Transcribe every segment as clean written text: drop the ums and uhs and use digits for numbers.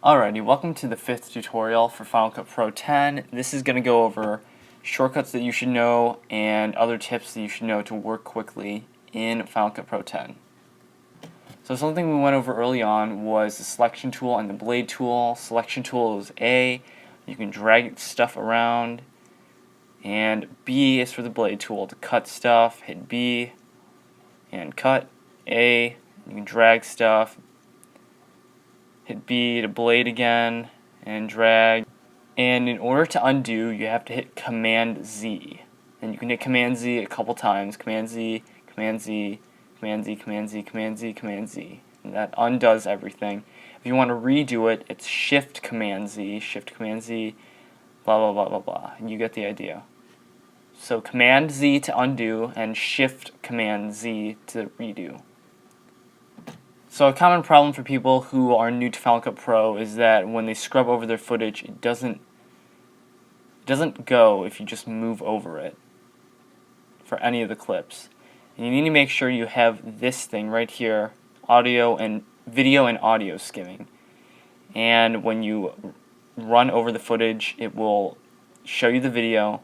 Alrighty, welcome to the 5th tutorial for Final Cut Pro 10. This is going to go over shortcuts that you should know and other tips that you should know to work quickly in Final Cut Pro 10. So something we went over early on was the selection tool and the blade tool. Selection tool is A, you can drag stuff around, and B is for the blade tool to cut stuff. Hit B and cut. A, you can drag stuff. Hit B to blade again and drag. And in order to undo, you have to hit Command Z. And you can hit Command Z a couple times. Command Z, Command Z, Command Z, Command Z, Command Z, Command Z. And that undoes everything. If you want to redo it, it's Shift Command Z, Shift Command Z, blah blah blah blah blah. And you get the idea. So Command Z to undo and Shift Command Z to redo. So a common problem for people who are new to Final Cut Pro is that when they scrub over their footage, it doesn't go if you just move over it for any of the clips. And you need to make sure you have this thing right here, video and audio skimming. And when you run over the footage, it will show you the video,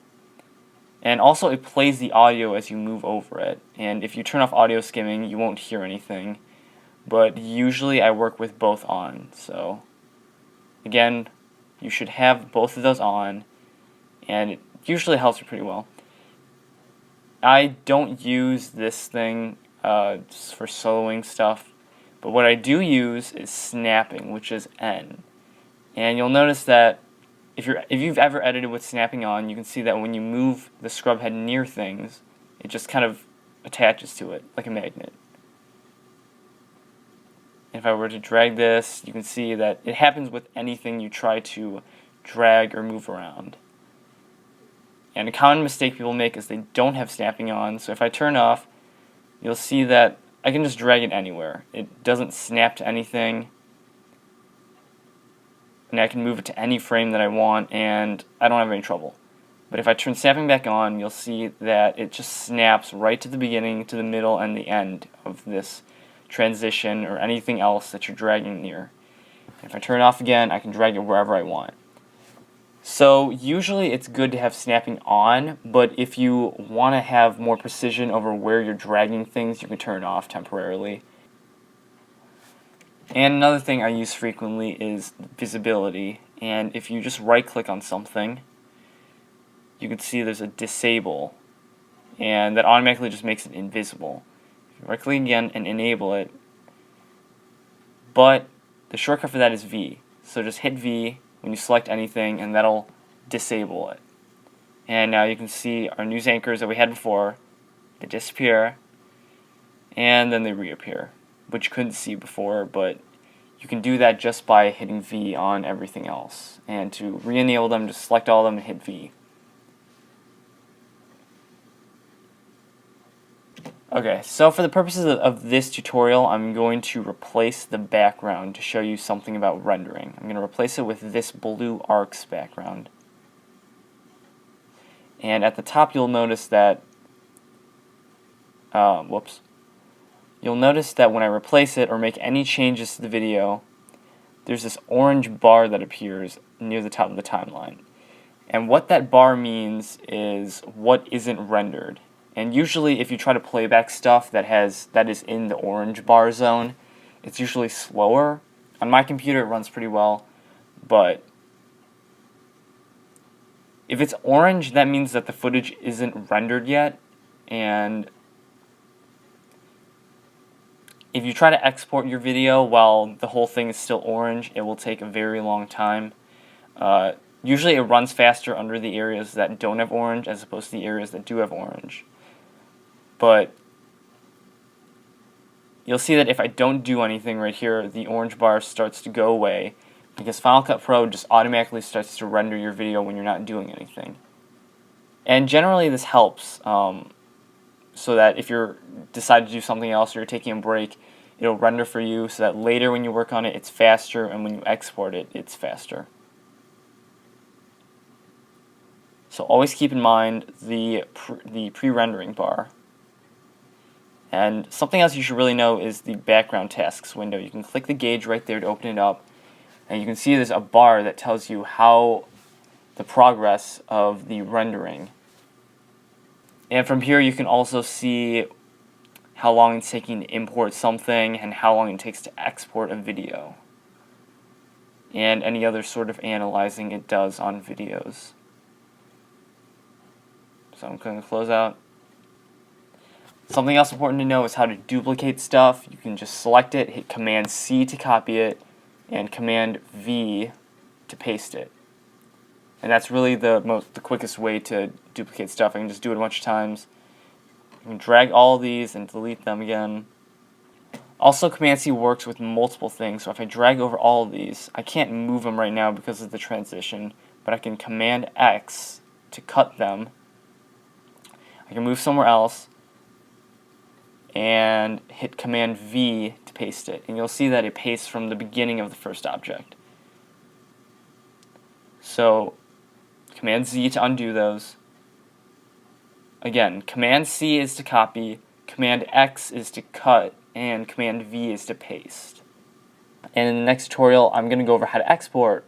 and also it plays the audio as you move over it. And if you turn off audio skimming, you won't hear anything. But usually I work with both on, so again, you should have both of those on, and it usually helps you pretty well. I don't use this thing just for soloing stuff, but what I do use is snapping, which is N. And you'll notice that if you've ever edited with snapping on, you can see that when you move the scrub head near things, it just kind of attaches to it like a magnet. If I were to drag this, you can see that it happens with anything you try to drag or move around. And a common mistake people make is they don't have snapping on, so if I turn off, you'll see that I can just drag it anywhere. It doesn't snap to anything, and I can move it to any frame that I want, and I don't have any trouble. But if I turn snapping back on, you'll see that it just snaps right to the beginning, to the middle, and the end of this transition or anything else that you're dragging near. If I turn it off again, I can drag it wherever I want. So usually it's good to have snapping on, but if you want to have more precision over where you're dragging things, you can turn it off temporarily. And another thing I use frequently is visibility, and if you just right click on something, you can see there's a disable, and that automatically just makes it invisible. Right click again and enable it, but the shortcut for that is V. So just hit V when you select anything and that'll disable it. And now you can see our news anchors that we had before, they disappear and then they reappear, which you couldn't see before, but you can do that just by hitting V on everything else. And to re-enable them, just select all of them and hit V. Okay, so for the purposes of this tutorial, I'm going to replace the background to show you something about rendering. I'm going to replace it with this blue arcs background. And at the top you'll notice that, You'll notice that when I replace it or make any changes to the video, there's this orange bar that appears near the top of the timeline. And what that bar means is what isn't rendered. And usually if you try to play back stuff that is in the orange bar zone, it's usually slower. On my computer it runs pretty well, but if it's orange, that means that the footage isn't rendered yet, and if you try to export your video while the whole thing is still orange, it will take a very long time. Usually it runs faster under the areas that don't have orange as opposed to the areas that do have orange. But you'll see that if I don't do anything right here, the orange bar starts to go away because Final Cut Pro just automatically starts to render your video when you're not doing anything. And generally this helps so that if you decide to do something else or you're taking a break, it'll render for you so that later when you work on it, it's faster, and when you export it, it's faster. So always keep in mind the pre-rendering bar. And something else you should really know is the background tasks window. You can click the gauge right there to open it up. And you can see there's a bar that tells you how the progress of the rendering. And from here you can also see how long it's taking to import something and how long it takes to export a video, and any other sort of analyzing it does on videos. So I'm going to close out. Something else important to know is how to duplicate stuff. You can just select it, hit Command C to copy it, and Command V to paste it. And that's really the quickest way to duplicate stuff. I can just do it a bunch of times. You can drag all of these and delete them again. Also, Command C works with multiple things, so if I drag over all of these, I can't move them right now because of the transition, but I can Command X to cut them. I can move somewhere else and hit Command V to paste it, and you'll see that it pastes from the beginning of the first object. So Command Z to undo those. Again, Command C is to copy, Command X is to cut, and Command V is to paste. And in the next tutorial, I'm going to go over how to export.